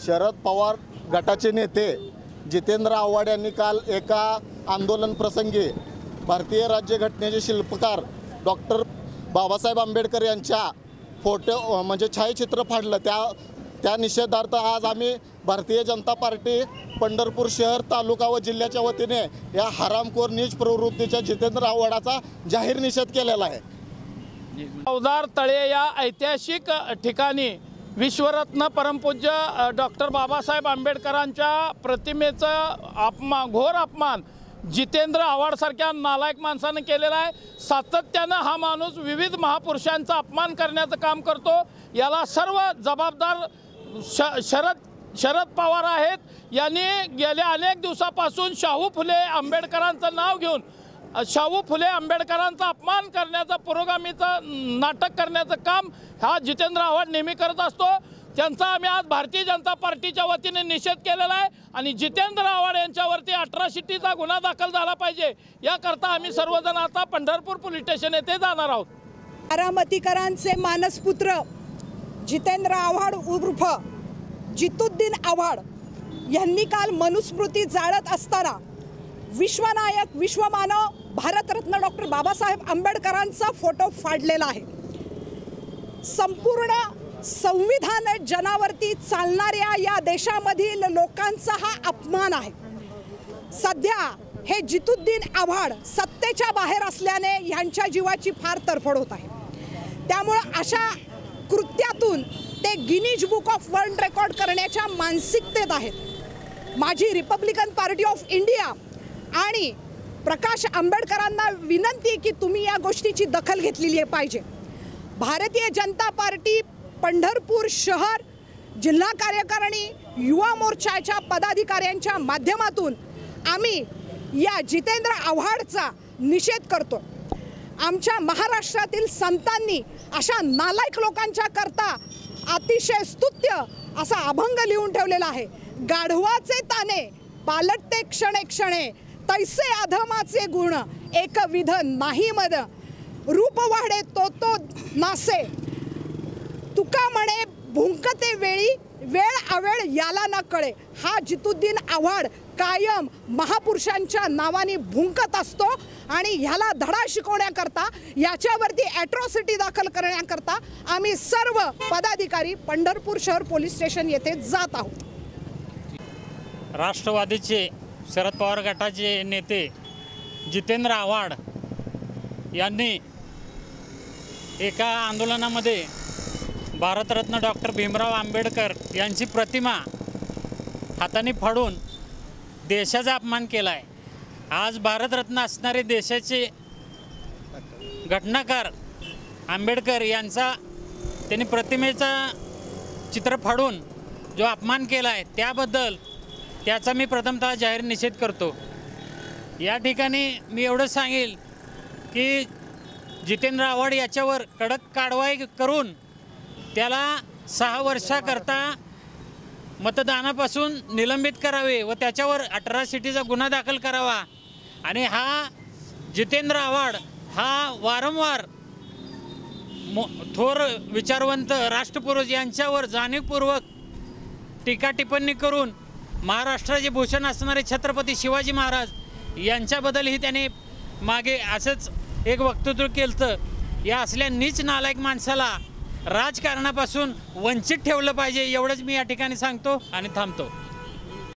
शरद पवार गटाचे नेते जितेंद्र आव्हाड यांनी काल एका आंदोलन प्रसंगी भारतीय राज्यघटनेचे शिल्पकार डॉक्टर बाबासाहेब आंबेडकर यांच्या फोटो म्हणजे छायाचित्र फाडलं। त्या निषेधार्थ आज आम्ही भारतीय जनता पार्टी पंढरपूर शहर तालुका व जिल्ह्याच्या वतीने या हरामखोर नीच प्रवृत्तीच्या जितेंद्र आव्हाडाचा जाहीर निषेध केलेला आहे। चौदार तळे या ऐतिहासिक ठिकाणी विश्वरत्न परमपूज्य डॉक्टर बाबासाहेब आंबेडकरांच्या प्रतिमेचं घोर अपमान जितेंद्र आव्हाडसारख्या नालायक माणसाने केलेला आहे। सातत्यानं हा माणूस विविध महापुरुषांचा अपमान करण्याचं काम करतो। याला सर्व जबाबदार शरद पवार आहेत। यांनी गेल्या अनेक दिवसापासून शाहू फुले आंबेडकरांचं नाव घेऊन शाहू फुले आंबेडकरांचा अपमान करण्याचं पुरोगामीचं नाटक करण्याचं काम हा जितेंद्र आव्हाड नेहमी करत असतो। त्यांचा आम्ही आज भारतीय जनता पार्टीच्या वतीने निषेध केलेला आहे आणि जितेंद्र आव्हाड यांच्यावरती अट्रॉसिटीचा गुन्हा दाखल झाला पाहिजे याकरता आम्ही सर्वजण आता पंढरपूर पोलीस स्टेशन येथे जाणार आहोत। बारामतीकरांचे मानसपुत्र जितेंद्र आव्हाड उर्फ जितुद्दीन आव्हाड यांनी काल मनुस्मृती जाळत असताना विश्वनायक विश्वमानव भारतरत्न डॉक्टर बाबासाहेब आंबेडकरांचा फोटो फाडलेला आहे। संपूर्ण संविधान जनावरती चालणाऱ्या या देशामधील लोकांचा हा अपमान आहे। सध्या हे जितुद्दीन आव्हाड सत्तेच्या बाहेर असल्याने यांच्या जीवाची फार तडफड होत आहे। त्यामुळे अशा कृत्यातून ते Guinness book of world record करण्याच्या मानसिकतेत आहेत। माझी रिपब्लिकन पार्टी ऑफ इंडिया आणि प्रकाश आंबेडकरांना विनंती की तुम्ही या गोष्टीची दखल घेतलेली पाहिजे। भारतीय जनता पार्टी पंढरपूर शहर जिल्हा कार्यकारिणी युवा मोर्चाच्या पदाधिकाऱ्यांच्या माध्यमातून आम्ही या जितेंद्र आव्हाडचा निषेध करतो। आमच्या महाराष्ट्रातील संतांनी अशा नालायक लोकांच्या करता अतिशय स्तुत्य असा अभंग लिहून ठेवलेला आहे। गाढवाचे ताने पालटते क्षणे क्षणे तैसे अधमाचे गुण एकविध नाही मद रूप वाढे तो नासे तुका म्हणे भुंकते वेळी वेळ अवेळ याला न कळे। हा जितुद्दीन आव्हाड कायम महापुरुषांच्या नावाने भुंकत असतो आणि ह्याला धडा शिकवण्याकरता याच्यावरती ॲट्रॉसिटी दाखल करण्याकरता आम्ही सर्व पदाधिकारी पंढरपूर शहर पोलीस स्टेशन येथे जात आहोत। राष्ट्रवादीचे शरद पवार गटाचे नेते जितेंद्र आव्हाड यांनी एका आंदोलनामध्ये भारतरत्न डॉक्टर भीमराव आंबेडकर यांची प्रतिमा हाताने फाडून देशाचा अपमान केला आहे। आज भारतरत्न असणारे देशाचे घटनाकार आंबेडकर यांचा त्यांनी प्रतिमेचा चित्र फाडून जो अपमान केला आहे त्याबद्दल त्याचा मी प्रथमतः जाहीर निषेध करतो। या ठिकाणी मी एवढं सांगेल की जितेंद्र आव्हाड याच्यावर कडक कारवाई करून त्याला 6 वर्षाकरता मतदानापासून निलंबित करावे व त्याच्यावर अट्रॉसिटीचा गुन्हा दाखल करावा। आणि हा जितेंद्र आव्हाड हा वारंवार थोर विचारवंत राष्ट्रपुरुष यांच्यावर जाणीवपूर्वक टीका टिप्पणी करून महाराष्ट्राचे भूषण असणारे छत्रपती शिवाजी महाराज यांच्याबद्दलही त्याने मागे असंच एक वक्तव्य केलं। या असल्या नीच नालायक माणसाला राजकारणापासून वंचित ठेवलं पाहिजे एवढंच मी या ठिकाणी सांगतो आणि थांबतो।